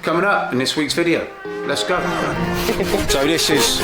coming up in this week's video. Let's go. So this is...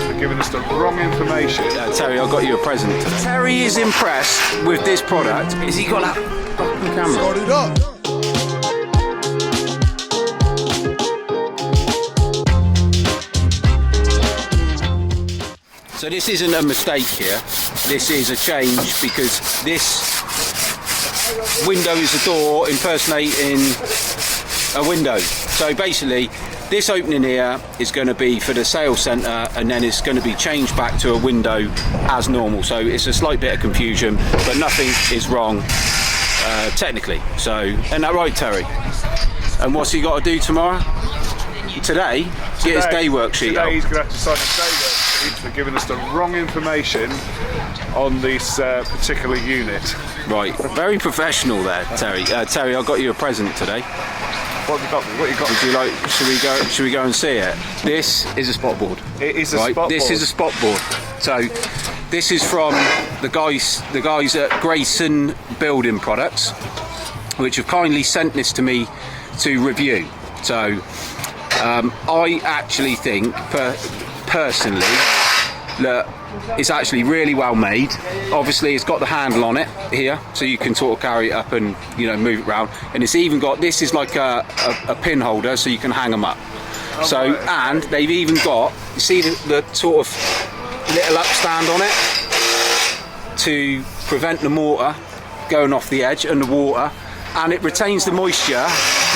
for giving us the wrong information. Terry, I got you a present today. Terry is impressed with this product. Is he got that fucking camera? Start it up. So this isn't a mistake here. This is a change because this window is a door impersonating a window. So basically, this opening here is going to be for the sales centre, and then it's going to be changed back to a window as normal. So it's a slight bit of confusion, but nothing is wrong technically. So, isn't that right, Terry? And what's he got to do tomorrow? Today, get his day worksheet. Today he's going to have to sign his day worksheet for giving us the wrong information on this particular unit. Right, very professional there, Terry. Terry, I got you a present today. What have you got? What you got? Would you like? Should we go and see it? This is a spot board. It is a spot board. This is a spot board. So this is from the guys at Grayson Building Products, which have kindly sent this to me to review. So I actually think personally that it's actually really well made. Obviously it's got the handle on it here, so you can sort of carry it up and, you know, move it around, and it's even got, this is like a pin holder, so you can hang them up. So, and they've even got, you see the sort of little upstand on it to prevent the mortar going off the edge and the water, and it retains the moisture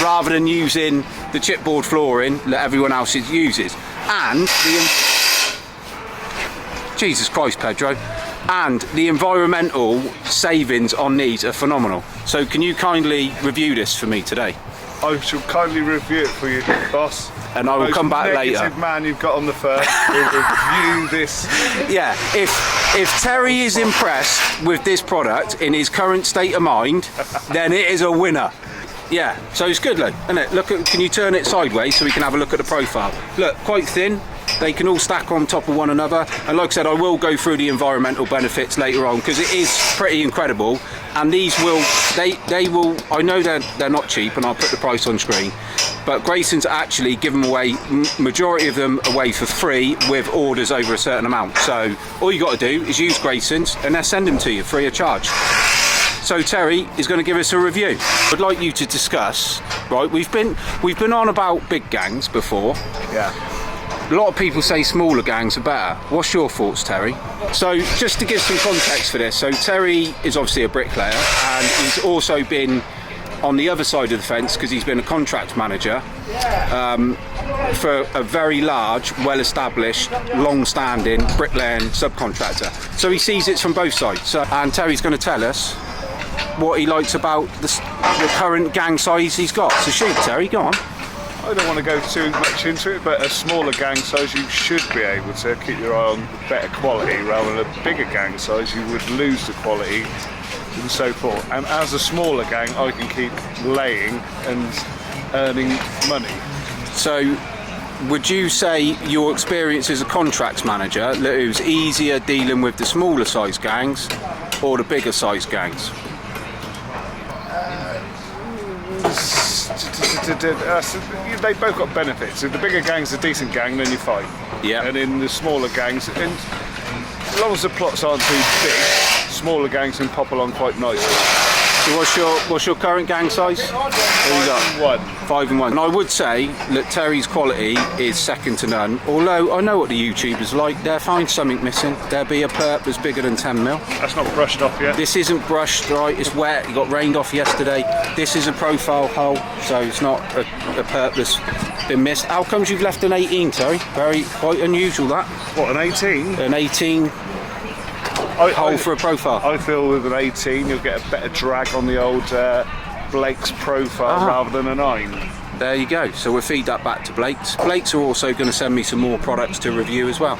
rather than using the chipboard flooring that everyone else uses. And Jesus Christ, Pedro. And the environmental savings on these are phenomenal. So can you kindly review this for me today? I shall kindly review it for you, boss. And I will come back later. The negative man you've got on the phone will review this. Yeah, if Terry is impressed with this product in his current state of mind, then it is a winner. Yeah, so it's good, look, isn't it? Look at, can you turn it sideways so we can have a look at the profile? Look, quite thin. They can all stack on top of one another, and like I said, I will go through the environmental benefits later on because it is pretty incredible. And these will, they will, I know they're not cheap, and I'll put the price on screen, but Graysons actually give them away, majority of them away for free with orders over a certain amount. So all you got to do is use Graysons and they'll send them to you free of charge. So Terry is going to give us a review. I'd like you to discuss, right, we've been on about big gangs before. Yeah. A lot of people say smaller gangs are better. What's your thoughts, Terry? So just to give some context for this, so Terry is obviously a bricklayer, and he's also been on the other side of the fence because he's been a contract manager for a very large, well-established, long-standing bricklaying subcontractor. So he sees it from both sides. So, and Terry's going to tell us what he likes about the current gang size he's got. So shoot, Terry, go on. I don't want to go too much into it, but a smaller gang size you should be able to keep your eye on better quality, rather than a bigger gang size you would lose the quality and so forth. And as a smaller gang I can keep laying and earning money. So would you say your experience as a contracts manager, that it was easier dealing with the smaller size gangs or the bigger size gangs? They both got benefits. If the bigger gang's a decent gang, then you fight. Yeah. And in the smaller gangs, and as long as the plots aren't too big, smaller gangs can pop along quite nicely. So what's your current gang size? What have you got? 5 and 1. And I would say that Terry's quality is second to none. Although I know what the YouTubers like, they'll find something missing. There'll be a perp that's bigger than 10 mil. That's not brushed off yet. This isn't brushed, right? It's wet. It got rained off yesterday. This is a profile hole, so it's not a perp that's been missed. How comes you've left an 18, Terry? Quite unusual that. What, an 18? An 18 hole for a profile. I feel with an 18 you'll get a better drag on the old Blake's profile rather than a 9. There you go. So we'll feed that back to Blake's. Blake's are also going to send me some more products to review as well.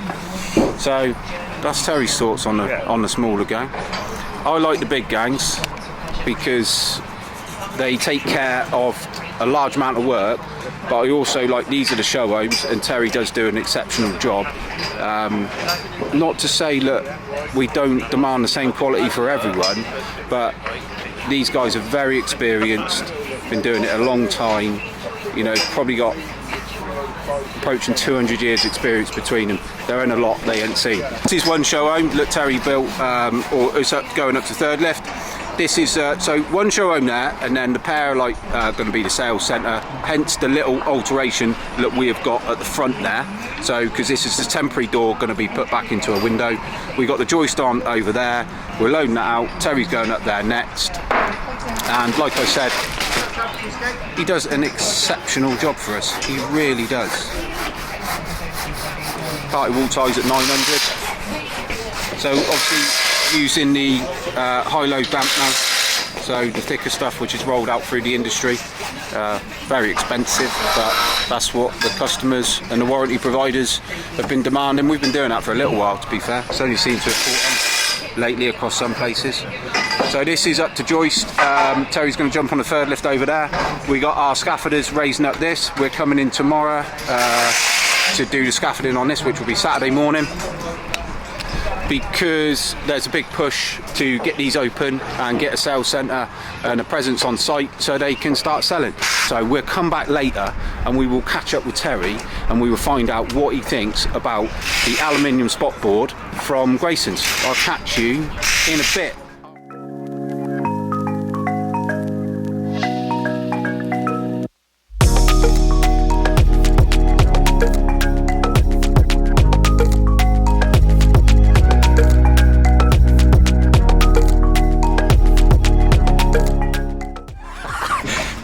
So that's Terry's thoughts on the smaller gang. I like the big gangs because they take care of a large amount of work, but I also like, these are the show homes, and Terry does do an exceptional job. Not to say that we don't demand the same quality for everyone, but these guys are very experienced, been doing it a long time. You know, probably got approaching 200 years experience between them. There ain't a lot they ain't seen. This is one show home that Terry built, or it's going up to third lift. This is so one show home there, and then the pair are like going to be the sales centre. Hence the little alteration that we have got at the front there. So because this is the temporary door going to be put back into a window. We got the joist on over there. We're loading that out. Terry's going up there next, and like I said, he does an exceptional job for us. He really does. Party wall ties at 900. So obviously using the high-low damp now. So the thicker stuff which is rolled out through the industry. Very expensive, but that's what the customers and the warranty providers have been demanding. We've been doing that for a little while, to be fair. It's only seemed to have caught on lately across some places. So this is up to joist. Terry's going to jump on the third lift over there. We got our scaffolders raising up this. We're coming in tomorrow to do the scaffolding on this, which will be Saturday morning, because there's a big push to get these open and get a sales centre and a presence on site so they can start selling. So we'll come back later and we will catch up with Terry and we will find out what he thinks about the aluminium spot board from Graysons. I'll catch you in a bit.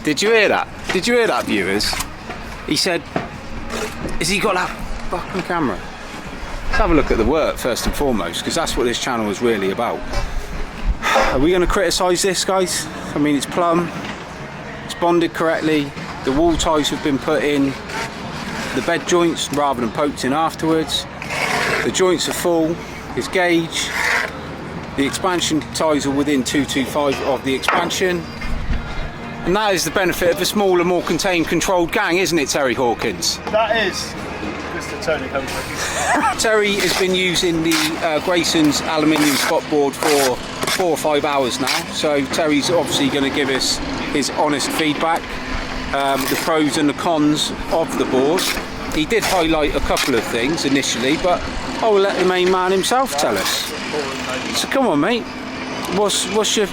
Did you hear that? Did you hear that, viewers? He said, has he got that fucking camera? Let's have a look at the work first and foremost, because that's what this channel is really about. Are we going to criticise this, guys? I mean, it's plumb, it's bonded correctly, the wall ties have been put in, the bed joints rather than poked in afterwards, the joints are full, it's gauge, the expansion ties are within 225 of the expansion. And that is the benefit of a smaller, more contained, controlled gang, isn't it, Terry Hawkins? That is Mr. Tony Humphrey. Terry has been using the Graysons aluminium spot board for 4 or 5 hours now. So Terry's obviously going to give us his honest feedback, the pros and the cons of the board. He did highlight a couple of things initially, but I will let the main man himself tell us. So come on, mate. What's your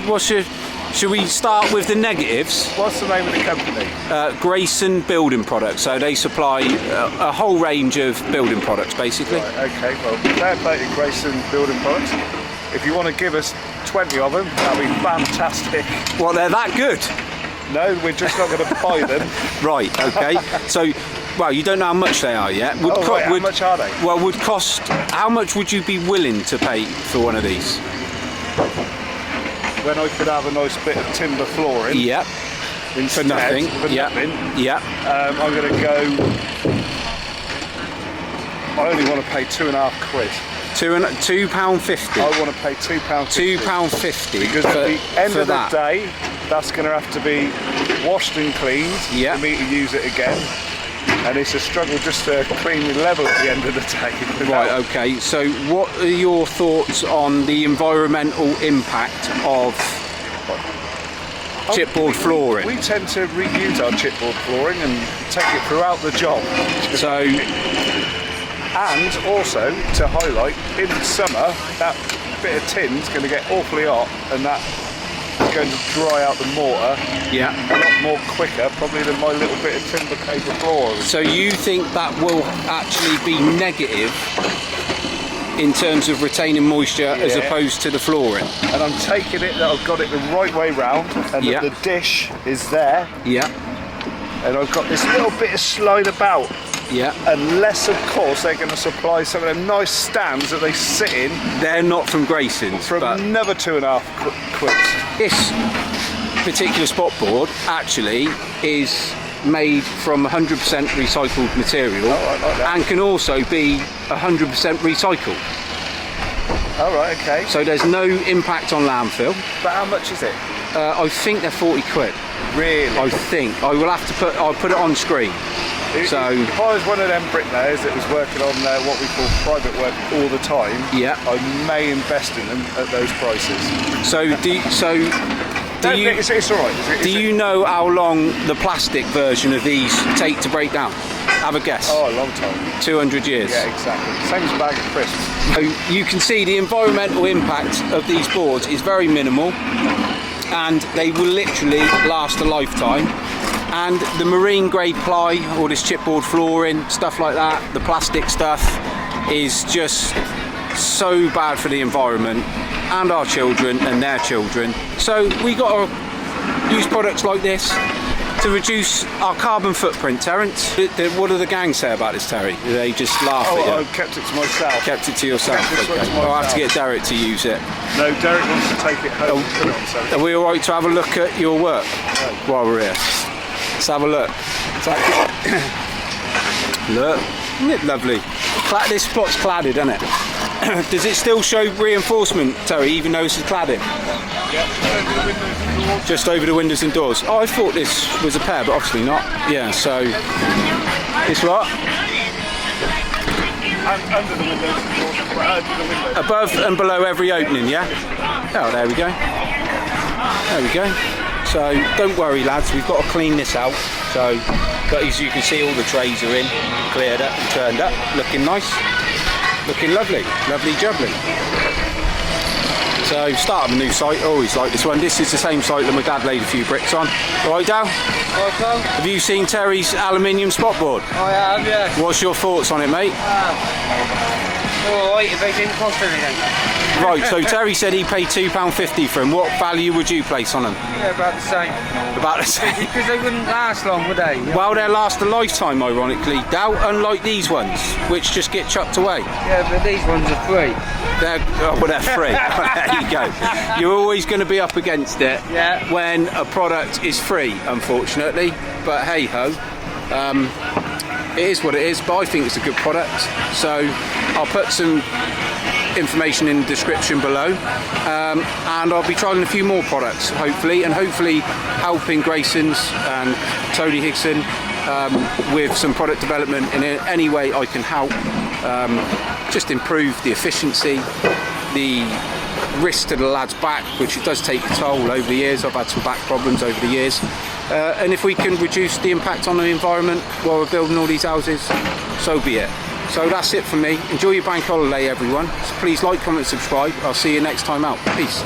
should we start with the negatives? What's the name of the company? Grayson Building Products. So they supply a whole range of building products, basically. Right, okay, well, fair play to Grayson Building Products. If you want to give us 20 of them, that'd be fantastic. Well, they're that good? No, we're just not going to buy them. Right, okay. So, well, you don't know how much they are yet. How much are they? Well, would cost. How much would you be willing to pay for one of these? When I could have a nice bit of timber flooring. Yep. Instead, for nothing. Yep. Yep. I'm going to go. I only want to pay £2.50. £2.50. I want to pay £2.50. £2.50. Because at the end of the day, that's going to have to be washed and cleaned for me to use it again. And it's a struggle just to clean the level at the end of the day. Right, okay. So what are your thoughts on the environmental impact of chipboard flooring? We tend to reuse our chipboard flooring and take it throughout the job. So, and also to highlight, in summer that bit of tin's going to get awfully hot, and that is going to dry out the mortar a lot more quicker probably than my little bit of timber cable floors. So you think that will actually be negative in terms of retaining moisture as opposed to the flooring? And I'm taking it that I've got it the right way round, and that the dish is there. Yeah. And I've got this little bit of slide about. Yeah. Unless, of course, they're going to supply some of them nice stands that they sit in. They're not from Graysons. For another £2.50 quid. This particular spot board actually is made from 100% recycled material and can also be 100% recycled. Alright, okay. So there's no impact on landfill. But how much is it? I think they're 40 quid. Really? I think. I will have to I'll put it on screen. If I was one of them bricklayers that was working on what we call private work all the time, I may invest in them at those prices. So It's all right. Do you know how long the plastic version of these take to break down? Have a guess. Oh, a long time. 200 years. Yeah, exactly. Same as a bag of crisps. So you can see the environmental impact of these boards is very minimal, and they will literally last a lifetime. And the marine grade ply, all this chipboard flooring, stuff like that, the plastic stuff is just so bad for the environment and our children and their children. So we got to use products like this to reduce our carbon footprint. Terence, what do the gang say about this, Terry? Do they just laugh at you? I kept it to myself. Kept it to yourself. Okay. I'll have to get Derek to use it. No, Derek wants to take it home and put it on something. Are we all right to have a look at your work while we're here? Let's have a look. Look, isn't it lovely? This plot's cladded, isn't it? Does it still show reinforcement, Terry, even though this is cladded? Yeah, just over the windows and doors. Oh, I thought this was a pair, but obviously not. Yeah, so it's what? under the windows and doors, under the windows. Above and below every opening, yeah? Oh, there we go. There we go. So don't worry, lads, we've got to clean this out. So, but as you can see, all the trays are in, cleared up and turned up, looking nice, looking lovely, lovely jubbly. So, start of a new site. Always like this one. This is the same site that my dad laid a few bricks on. All right, Dal? Welcome. Have you seen Terry's aluminium spot board? I have, yes. What's your thoughts on it, mate? All right, if they didn't cost anything. Right, so Terry said he paid £2.50 for them. What value would you place on them? Yeah, about the same. About the same. Because they wouldn't last long, would they? Well, they'll last a lifetime, ironically, Dal, unlike these ones, which just get chucked away. Yeah, but these ones are free. They're free. There you go. You're always going to be up against it when a product is free, unfortunately. But hey ho, it is what it is. But I think it's a good product. So I'll put some information in the description below, and I'll be trialing a few more products, hopefully helping Graysons and Tony Higson with some product development in any way I can help. Just improve the efficiency, the risk to the lads' back, which it does take a toll over the years. I've had some back problems over the years, and if we can reduce the impact on the environment while we're building all these houses, so be it. So that's it for me. Enjoy your bank holiday, everyone. So please like, comment, subscribe. I'll see you next time out. Peace.